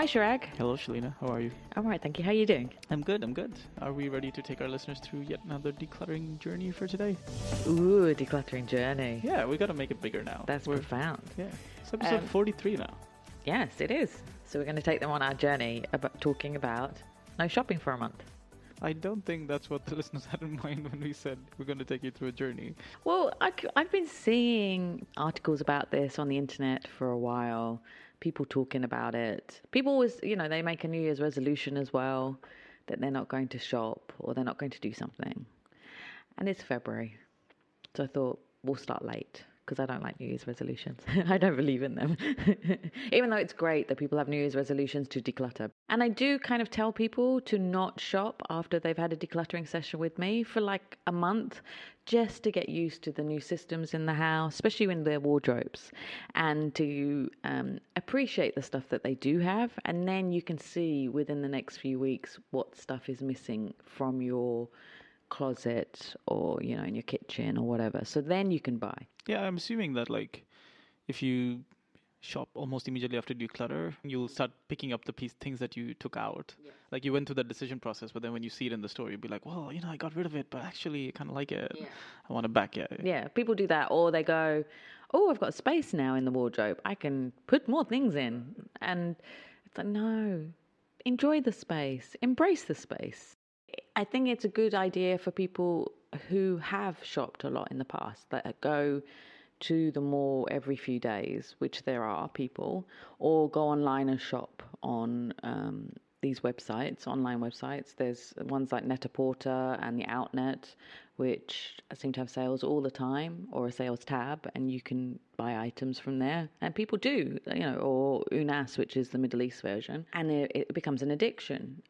Hi, Shirag. Hello, Shelina. How are you? I'm all right, thank you. How are you doing? I'm good. Are we ready to take our listeners through yet another decluttering journey for today? Ooh, decluttering journey. Yeah, we got to make it bigger now. That's profound. Yeah, it's episode 43 now. Yes, it is. So we're going to take them on our journey about talking about no shopping for a month. I don't think that's what the listeners had in mind when we said we're going to take you through a journey. Well, I've been seeing articles about this on the internet for a while. People talking about it. People always, they make a New Year's resolution as well that they're not going to shop or they're not going to do something. And it's February. So I thought we'll start late because I don't like New Year's resolutions. I don't believe in them. Even though it's great that people have New Year's resolutions to declutter. And I do kind of tell people to not shop after they've had a decluttering session with me for like a month, just to get used to the new systems in the house, especially in their wardrobes, and to appreciate the stuff that they do have. And then you can see within the next few weeks what stuff is missing from your closet or, in your kitchen or whatever. So then you can buy. Yeah, I'm assuming that if you shop almost immediately after declutter, you'll start picking up the things that you took out. Yeah. Like you went through that decision process, but then when you see it in the store, you'll be like, well, I got rid of it, but actually I kind of like it. Yeah. I want it back. Yeah. Yeah, people do that, or they go, oh, I've got space now in the wardrobe. I can put more things in. And it's like, no, enjoy the space, embrace the space. I think it's a good idea for people who have shopped a lot in the past, that go to the mall every few days, which there are people, or go online and shop on these websites, online websites. There's ones like Net-a-Porter and the Outnet, which seem to have sales all the time, or a sales tab, and you can buy items from there. And people do, or Unas, which is the Middle East version, and it becomes an addiction.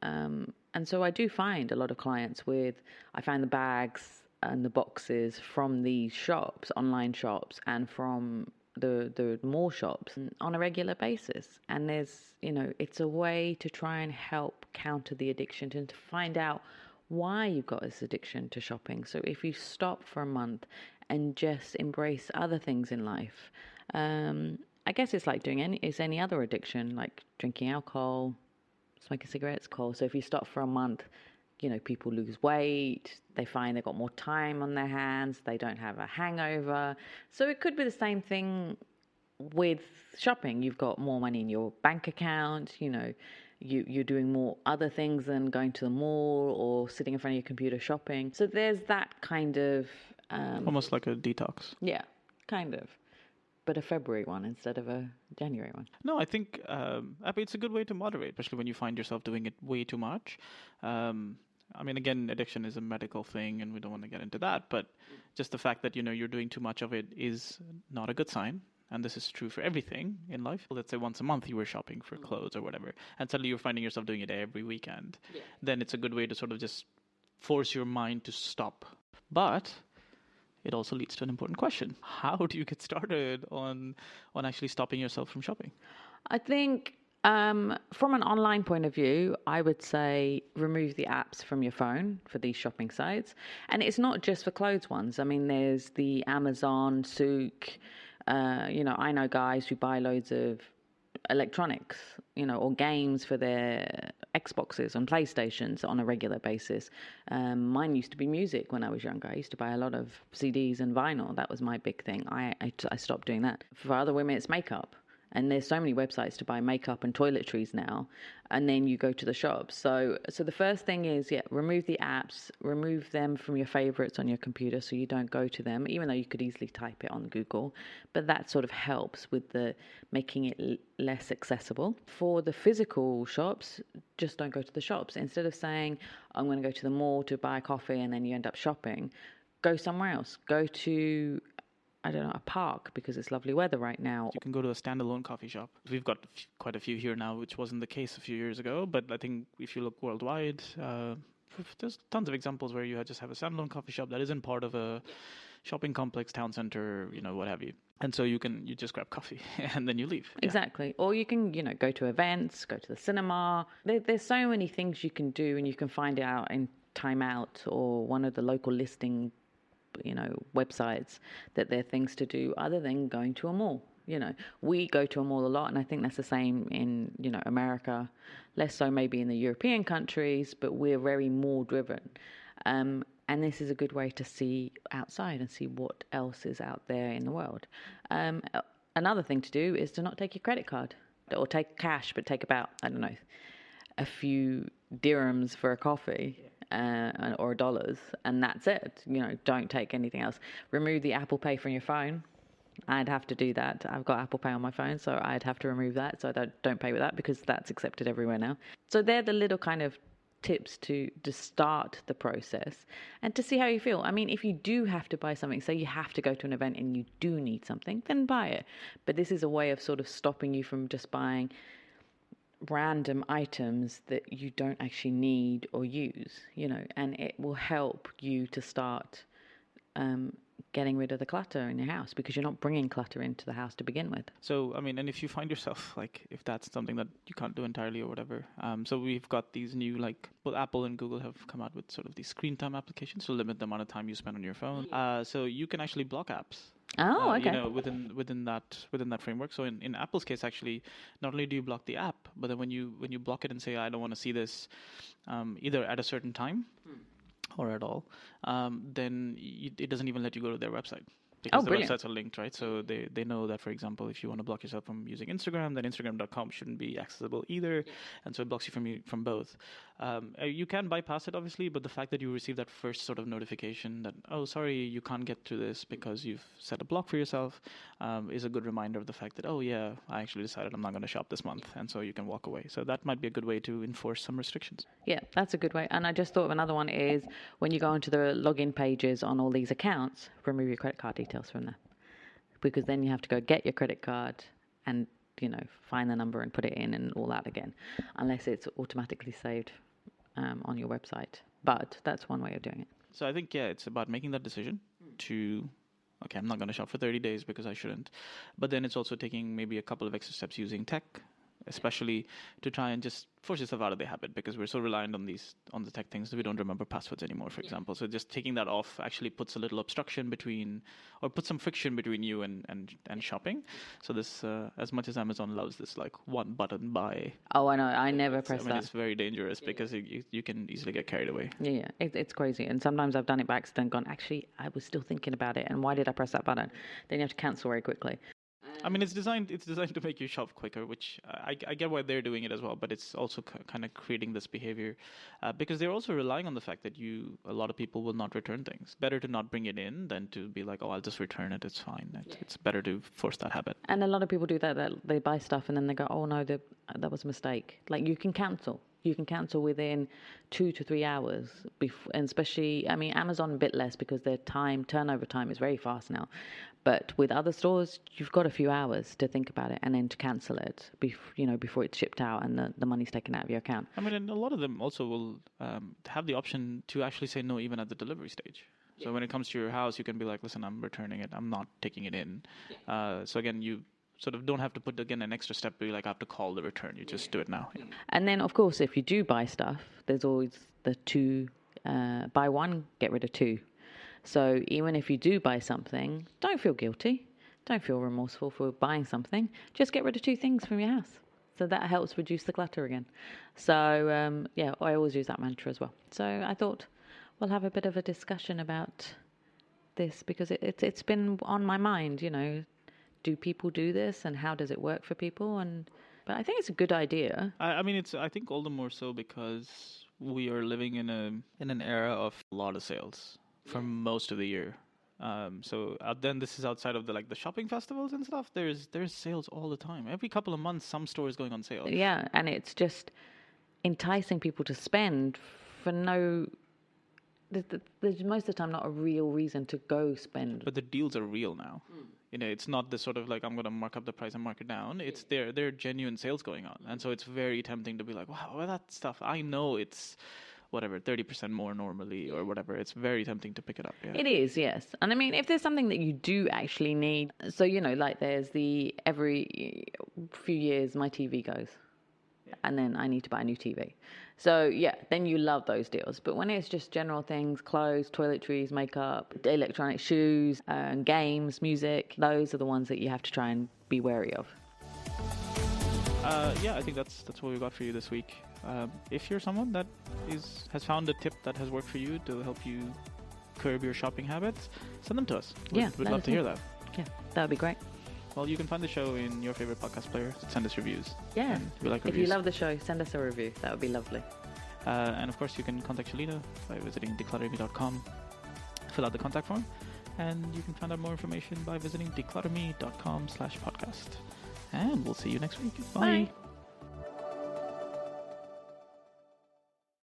And so I do find a lot of clients I find the bags and the boxes from these shops, online shops, and from the mall shops on a regular basis. And there's, it's a way to try and help counter the addiction and to find out why you've got this addiction to shopping. So if you stop for a month and just embrace other things in life, I guess it's like any other addiction, like drinking alcohol, smoking cigarettes, coal. So if you stop for a month, people lose weight, they find they've got more time on their hands, they don't have a hangover. So it could be the same thing with shopping. You've got more money in your bank account, you're doing more other things than going to the mall or sitting in front of your computer shopping. So there's that kind of... almost like a detox. Yeah, kind of. But a February one instead of a January one. No, I think it's a good way to moderate, especially when you find yourself doing it way too much. Again, addiction is a medical thing, and we don't want to get into that. But just the fact that you're doing too much of it is not a good sign. And this is true for everything in life. Let's say once a month you were shopping for clothes or whatever, and suddenly you're finding yourself doing it every weekend. Yeah. Then it's a good way to sort of just force your mind to stop. But it also leads to an important question. How do you get started on actually stopping yourself from shopping? I think from an online point of view, I would say remove the apps from your phone for these shopping sites. And it's not just for clothes ones. I mean, there's the Amazon, Souk. I know guys who buy loads of electronics, or games for their Xboxes and PlayStations on a regular basis. Mine used to be music when I was younger. I used to buy a lot of CDs and vinyl. That was my big thing. I stopped doing that. For other women, it's makeup. And there's so many websites to buy makeup and toiletries now. And then you go to the shops. So the first thing is, remove the apps, remove them from your favorites on your computer so you don't go to them, even though you could easily type it on Google. But that sort of helps with making it less accessible. For the physical shops, just don't go to the shops. Instead of saying, I'm going to go to the mall to buy coffee and then you end up shopping, go somewhere else. Go to a park because it's lovely weather right now. You can go to a standalone coffee shop. We've got quite a few here now, which wasn't the case a few years ago. But I think if you look worldwide, there's tons of examples where you just have a standalone coffee shop that isn't part of a shopping complex, town center, what have you. And so you just grab coffee and then you leave. Exactly. Yeah. Or you can, go to events, go to the cinema. There's so many things you can do, and you can find out in Time Out or one of the local listing websites that there are things to do other than going to a mall. You know, we go to a mall a lot, and I think that's the same in, you know, America, less so maybe in the European countries, but we're very mall driven. And this is a good way to see outside and see what else is out there in the world. Another thing to do is to not take your credit card or take cash, but take about, I don't know, a few dirhams for a coffee or dollars, and that's it. You know, don't take anything else. Remove the Apple Pay from your phone. I'd have to do that. I've got Apple Pay on my phone, so I'd have to remove that. So I don't pay with that because that's accepted everywhere now. So they're the little kind of tips to start the process and to see how you feel. I mean, if you do have to buy something, say you have to go to an event and you do need something, then buy it. But this is a way of sort of stopping you from just buying random items that you don't actually need or use, you know, and it will help you to start getting rid of the clutter in your house, because you're not bringing clutter into the house to begin with. So, I mean, and if you find yourself, like, if that's something that you can't do entirely or whatever, so we've got these new, like, both Apple and Google have come out with sort of these screen time applications to limit the amount of time you spend on your phone. So you can actually block apps. Oh, okay. You know, within that framework. So in Apple's case, actually, not only do you block the app, but then when you block it and say, I don't want to see this, either at a certain time or at all, then it doesn't even let you go to their website. Because the websites are linked, right? So they know that, for example, if you want to block yourself from using Instagram, then Instagram.com shouldn't be accessible either. And so it blocks you from both. You can bypass it, obviously, but the fact that you receive that first sort of notification that, oh, sorry, you can't get to this because you've set a block for yourself, is a good reminder of the fact that, oh, yeah, I actually decided I'm not going to shop this month. And so you can walk away. So that might be a good way to enforce some restrictions. Yeah, that's a good way. And I just thought of another one is when you go onto the login pages on all these accounts, remove your credit card details from there. Because then you have to go get your credit card and, you know, find the number and put it in and all that again, unless it's automatically saved on your website. But that's one way of doing it. So I think, yeah, it's about making that decision to, okay, I'm not going to shop for 30 days because I shouldn't. But then it's also taking maybe a couple of extra steps using tech, especially to try and just force yourself out of the habit, because we're so reliant on the tech things that we don't remember passwords anymore, for example. So just taking that off actually puts a little obstruction between, or puts some friction between you and shopping. So this, as much as Amazon loves this, like, one button buy. Oh, I know. I never press that. It's very dangerous because you can easily get carried away. Yeah, it's crazy. And sometimes I've done it by accident, gone, actually, I was still thinking about it, and why did I press that button? Then you have to cancel very quickly. I mean, it's designed to make you shop quicker, which I get why they're doing it as well, but it's also kind of creating this behavior because they're also relying on the fact that a lot of people will not return things. Better to not bring it in than to be like, oh, I'll just return it. It's fine. It's better to force that habit. And a lot of people do that they buy stuff and then they go, oh no, that was a mistake. Like, you can cancel. You can cancel within 2 to 3 hours, and especially, I mean, Amazon a bit less because their turnover time is very fast now. But with other stores, you've got a few hours to think about it and then to cancel it, before it's shipped out and the money's taken out of your account. I mean, and a lot of them also will have the option to actually say no even at the delivery stage. So when it comes to your house, you can be like, listen, I'm returning it. I'm not taking it in. So again, you sort of don't have to put, again, an extra step, be like, I have to call the return. You just do it now. Yeah. And then, of course, if you do buy stuff, there's always the buy one, get rid of two. So even if you do buy something, don't feel guilty. Don't feel remorseful for buying something. Just get rid of 2 things from your house. So that helps reduce the clutter again. So, I always use that mantra as well. So I thought we'll have a bit of a discussion about this because it's been on my mind, do people do this and how does it work for people? But I think it's a good idea. I mean, I think all the more so because we are living in an era of a lot of sales for most of the year. So then this is outside of the shopping festivals and stuff. There's sales all the time. Every couple of months, some store is going on sale. Yeah, and it's just enticing people to spend for no. There's most of the time not a real reason to go spend. But the deals are real now. It's not the sort of like, I'm going to mark up the price and mark it down. It's there are genuine sales going on. And so it's very tempting to be like, wow, well, that stuff, I know it's whatever, 30% more normally or whatever. It's very tempting to pick it up. Yeah. It is, yes. And I mean, if there's something that you do actually need, so, like there's every few years my TV goes. And then I need to buy a new TV. So, then you love those deals. But when it's just general things, clothes, toiletries, makeup, electronic shoes, games, music, those are the ones that you have to try and be wary of? Yeah, I think that's what we got for you this week. If you're someone that has found a tip that has worked for you to help you curb your shopping habits, send them to us. We'd love to hear that. Yeah, that would be great. Well, you can find the show in your favorite podcast player. Send us reviews. Yeah. We like if reviews. you love the show, send us a review. That would be lovely. And of course, you can contact Shelina by visiting declutterme.com. Fill out the contact form. And you can find out more information by visiting declutterme.com/podcast. And we'll see you next week. Bye. Bye.